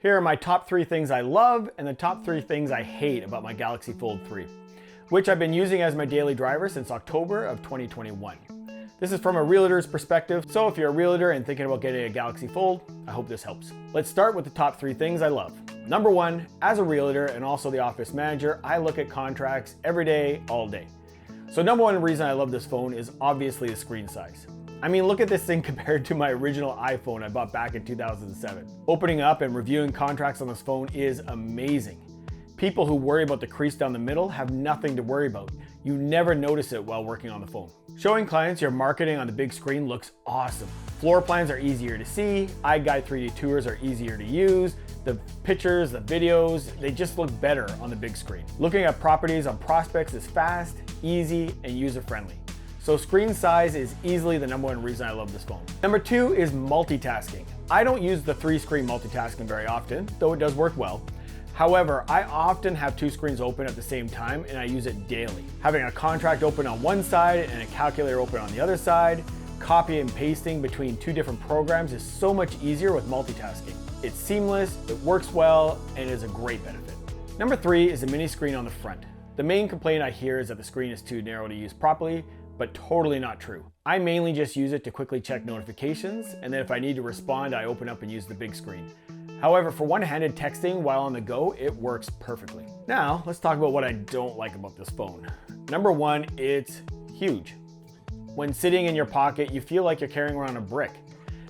Here are my top 3 things I love and the top 3 things I hate about my Galaxy Fold 3, which I've been using as my daily driver since October of 2021. This is from a realtor's perspective, so if you're a realtor and thinking about getting a Galaxy Fold, I hope this helps. Let's start with the top 3 things I love. Number 1, as a realtor and also the office manager, I look at contracts every day, all day. So number 1 reason I love this phone is obviously the screen size. I mean, look at this thing compared to my original iPhone I bought back in 2007. Opening up and reviewing contracts on this phone is amazing. People who worry about the crease down the middle have nothing to worry about. You never notice it while working on the phone. Showing clients your marketing on the big screen looks awesome. Floor plans are easier to see, iGuide 3D tours are easier to use, the pictures, the videos, they just look better on the big screen. Looking at properties on Prospects is fast, easy, and user-friendly. So screen size is easily the number 1 reason I love this phone. Number 2 is multitasking. I don't use the 3-screen multitasking very often, though it does work well. However, I often have 2 screens open at the same time and I use it daily. Having a contract open on one side and a calculator open on the other side, copy and pasting between 2 different programs is so much easier with multitasking. It's seamless, it works well, and is a great benefit. Number 3 is the mini screen on the front. The main complaint I hear is that the screen is too narrow to use properly, but totally not true. I mainly just use it to quickly check notifications, and then if I need to respond, I open up and use the big screen. However, for one-handed texting while on the go, it works perfectly. Now, let's talk about what I don't like about this phone. Number 1, it's huge. When sitting in your pocket, you feel like you're carrying around a brick.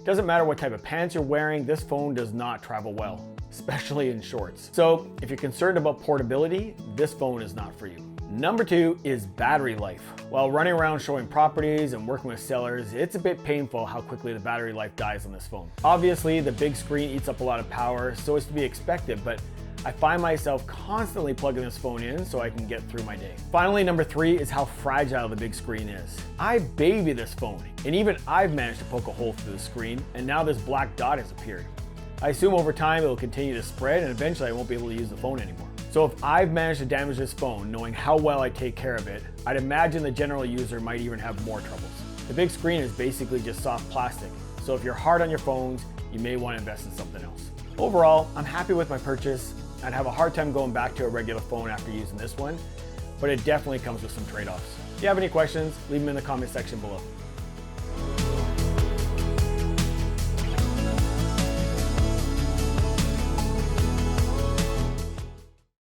Doesn't matter what type of pants you're wearing, this phone does not travel well, especially in shorts. So if you're concerned about portability, this phone is not for you. Number 2 is battery life. While running around showing properties and working with sellers, it's a bit painful how quickly the battery life dies on this phone. Obviously, the big screen eats up a lot of power, so it's to be expected, but I find myself constantly plugging this phone in so I can get through my day. Finally, number 3 is how fragile the big screen is. I baby this phone, and even I've managed to poke a hole through the screen, and now this black dot has appeared. I assume over time it will continue to spread, and eventually I won't be able to use the phone anymore. So if I've managed to damage this phone, knowing how well I take care of it, I'd imagine the general user might even have more troubles. The big screen is basically just soft plastic, so if you're hard on your phones, you may want to invest in something else. Overall, I'm happy with my purchase. I'd have a hard time going back to a regular phone after using this one, but it definitely comes with some trade-offs. If you have any questions, leave them in the comment section below.